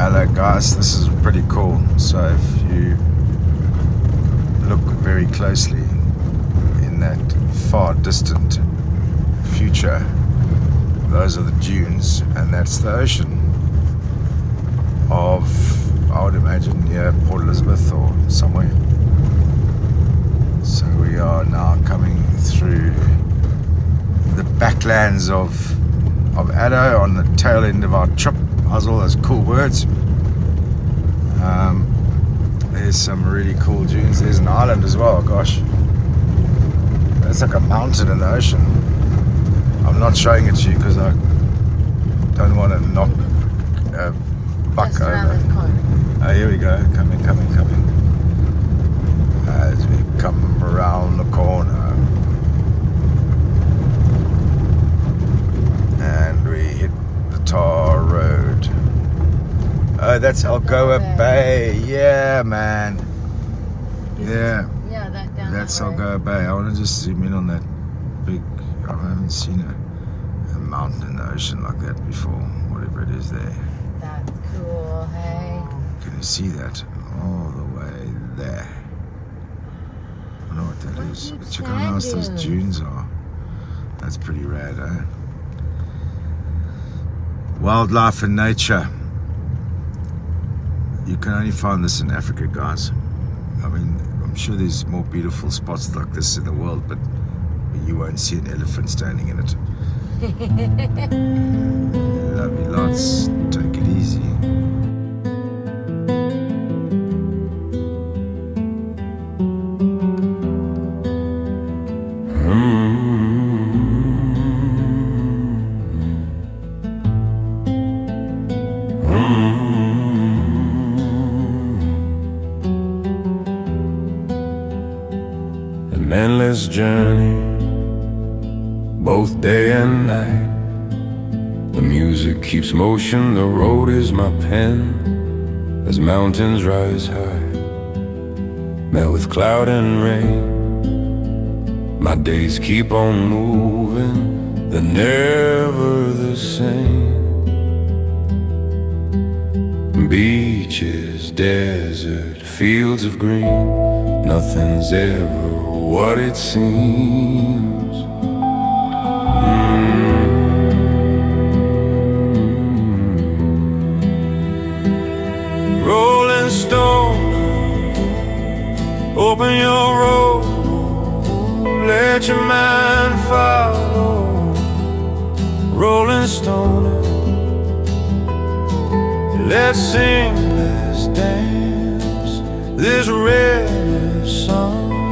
Hello guys, this is pretty cool. So if you look very closely in that far distant future, those are the dunes and that's the ocean of, I would imagine, near Port Elizabeth or somewhere. So we are now coming through the backlands of Addo on the tail end of our trip. How's all those cool words? There's some really cool dunes. There's an island as well. Gosh, it's like a mountain in the ocean. I'm not showing it to you because I don't want to knock a buck Just over. around the corner. Oh, here we go. Coming. As we come around the corner. And we hit the tar road. Oh, that's Algoa Bay. Yeah, man. Yeah. Yeah, that down That's that way. Algoa Bay. I want to just zoom in on that big. I haven't seen a mountain in the ocean like that before. Whatever it is there. That's cool, hey. Can you see that? All the way there. I don't know what that is. huge But check out how nice those sand dunes are. That's pretty rad, eh? Wildlife and nature. You can only find this in Africa, guys. I mean, I'm sure there's more beautiful spots like this in the world, but you won't see an elephant standing in it. Love you lots. Take it easy. An endless journey, both day and night. The music keeps motion, the road is my pen. As mountains rise high, met with cloud and rain. My days keep on moving, they're never the same. Beaches, desert, fields of green, nothing's ever what it seems. Rolling stone, open your road, let your mind follow. Rolling stoner, let's sing, let's dance this Renaissance.